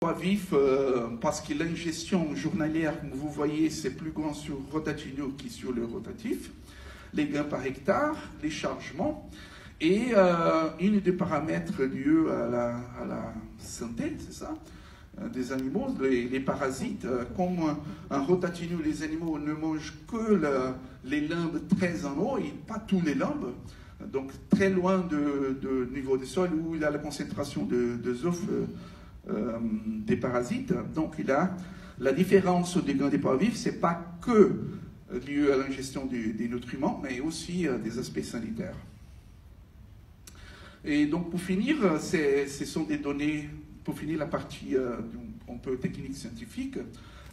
Vif parce que l'ingestion journalière, comme vous voyez, c'est plus grand sur Rotatinho que sur le rotatif. Les gains par hectare, les chargements et une des paramètres liés à la santé, c'est ça, des animaux, les parasites. Comme un Rotatinho, les animaux ne mangent que les limbes très en haut et pas tous les limbes. Donc très loin du niveau du sol où il y a la concentration de zooph des parasites. Donc il a la différence des gains des pois vifs, c'est pas que lié à l'ingestion des nutriments, mais aussi des aspects sanitaires. Et donc pour finir, ce sont des données, pour finir la partie un peu technique scientifique.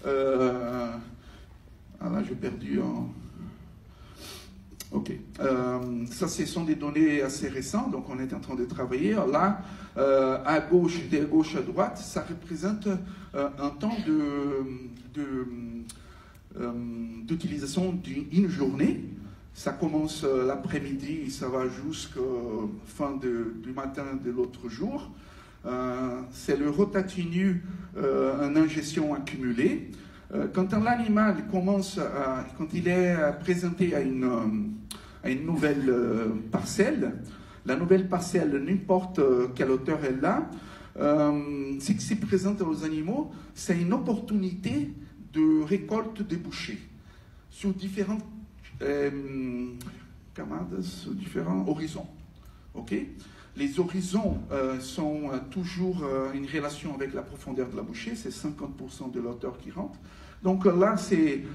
Ah là j'ai perdu en... Ok. Ça, ce sont des données assez récentes, donc on est en train de travailler. Alors là, à gauche, de gauche à droite, ça représente un temps d'utilisation d'une journée. Ça commence l'après-midi, ça va jusqu'à fin du matin de l'autre jour. C'est le Rotatinho en ingestion accumulée. Quand l'animal commence quand il est présenté à une nouvelle parcelle, la nouvelle parcelle, n'importe quelle hauteur elle a, ce qui se présente aux animaux, c'est une opportunité de récolte des bouchées sur différentes camarades, sur différents horizons. Okay? Les horizons sont toujours une relation avec la profondeur de la bouchée, c'est 50% de l'auteur qui rentre. Donc là, c'est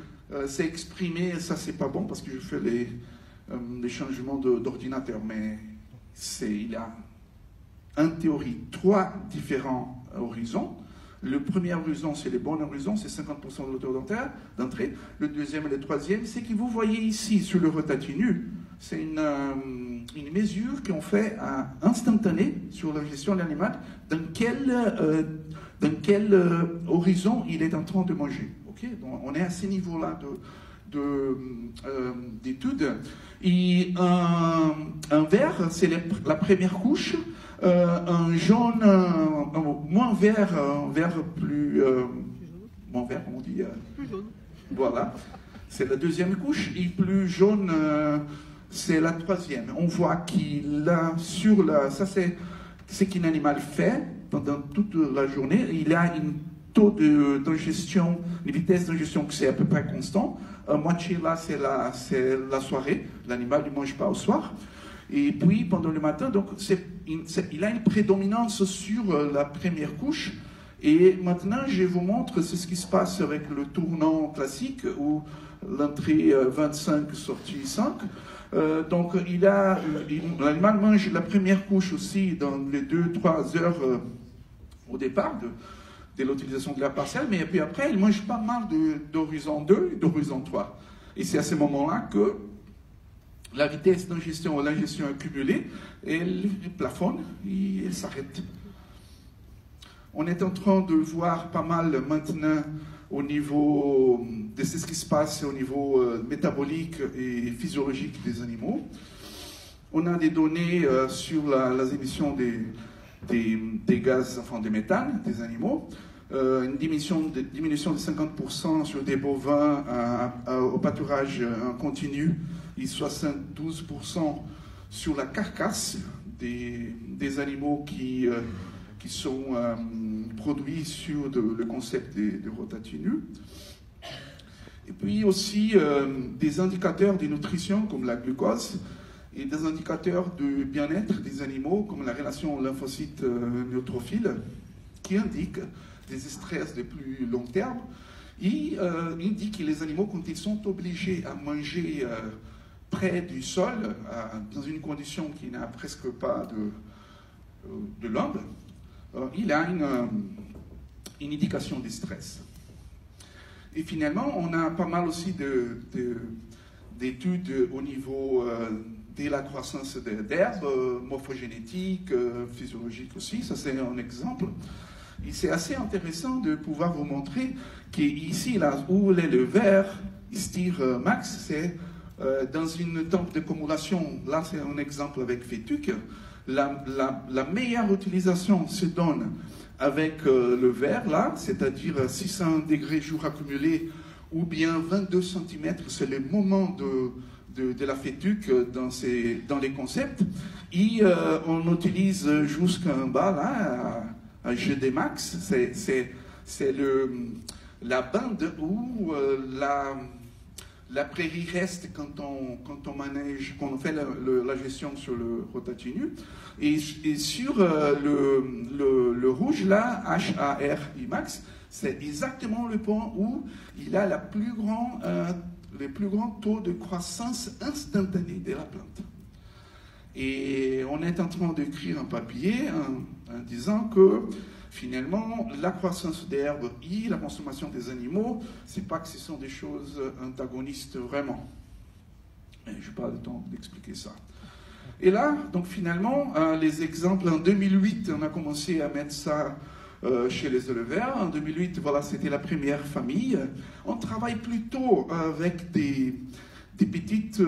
exprimé, ça c'est pas bon parce que je fais les changements d'ordinateur, mais il y a en théorie 3 différents horizons. Le premier horizon, c'est le bon horizon, c'est 50% de l'auteur d'entrée. Le deuxième et le troisième, c'est que vous voyez ici sur le Rotatinho, c'est une mesure qu'on fait instantanée sur la gestion de l'animal, dans quel horizon il est en train de manger. Okay? Donc, on est à ce niveau-là d'études. Et un vert, c'est la première couche. Un jaune, moins vert, un vert plus... moins vert, on dit... plus jaune. Voilà. C'est la deuxième couche. Et plus jaune... c'est la troisième. On voit qu'il a sur la... Ça, c'est ce qu'un animal fait pendant toute la journée. Il a un taux d'ingestion, une vitesse d'ingestion qui c'est à peu près constant. Moitié là, c'est la soirée. L'animal ne mange pas au soir. Et puis, pendant le matin, donc, il a une prédominance sur la première couche. Et maintenant, je vous montre ce qui se passe avec le tournant classique où l'entrée 25, sortie 5. Donc, l'animal mange la première couche aussi dans les 2-3 heures au départ de l'utilisation de la parcelle, mais puis après, il mange pas mal d'horizon 2 et d'horizon 3. Et c'est à ce moment-là que la vitesse d'ingestion, l'ingestion accumulée, elle plafonne et elle s'arrête. On est en train de voir pas mal maintenant au niveau de ce qui se passe au niveau métabolique et physiologique des animaux. On a des données sur les émissions des gaz, enfin des méthane des animaux. Une diminution de 50% sur des bovins au pâturage continu et 72% sur la carcasse des animaux qui sont produits sur le concept de Rotatinho. Et puis aussi des indicateurs de nutrition comme la glucose et des indicateurs de bien-être des animaux comme la relation lymphocyte-neutrophile qui indiquent des stress de plus long terme et indiquent que les animaux, quand ils sont obligés à manger près du sol, dans une condition qui n'a presque pas de l'ombre, il a une indication de stress. Et finalement, on a pas mal aussi d'études au niveau de la croissance d'herbes, morphogénétique, physiologique aussi. Ça, c'est un exemple. Et c'est assez intéressant de pouvoir vous montrer qu'ici, là où est le vert, STIR max, c'est dans une tempe d'accumulation. Là, c'est un exemple avec Fétuc. La meilleure utilisation se donne avec le vert là, c'est-à-dire 600 degrés jour accumulé ou bien 22 cm, c'est le moment de la fétuque dans les concepts. Et on utilise jusqu'en bas là, un GD Max, c'est la bande où la prairie reste quand on manège, quand on fait la gestion sur le rotatinu. Et sur le rouge là, HARI Max, c'est exactement le point où il a le plus grand taux de croissance instantanée de la plante. Et on est en train d'écrire un papier en disant que finalement, la croissance des herbes et la consommation des animaux, c'est pas que ce sont des choses antagonistes vraiment. Mais je n'ai pas le temps d'expliquer ça. Et là, donc finalement, les exemples, en 2008, on a commencé à mettre ça chez les éleveurs. En 2008, voilà, c'était la première famille. On travaille plutôt avec des petites